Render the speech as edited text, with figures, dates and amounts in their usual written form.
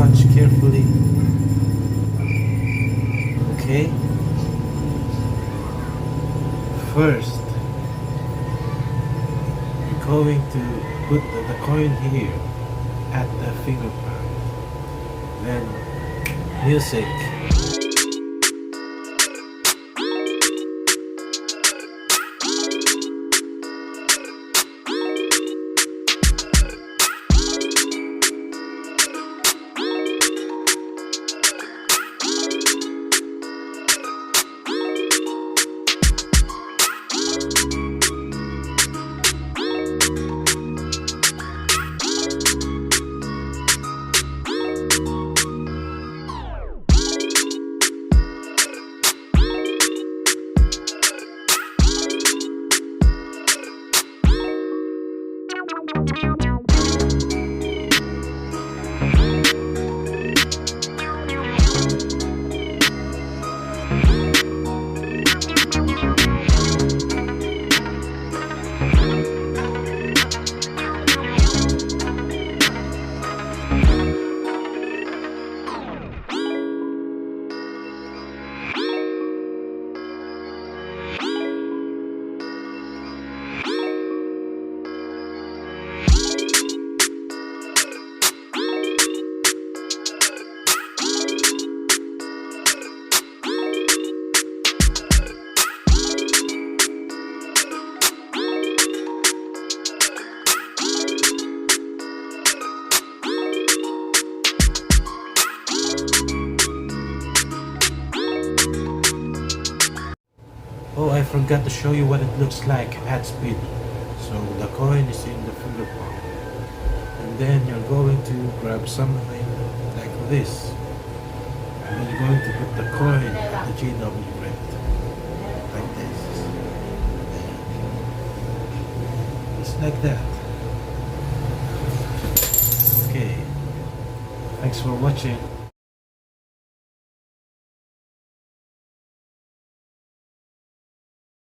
watch carefully. Okay. First, you're going to put the coin here at the finger palm. Then music. Oh, I forgot to show you what it looks like at speed. So the coin is in the finger palm. And then you're going to grab something like this. And then you're going to put the coin at the GW rate. Like this. Just like that. Okay. Thanks for watching.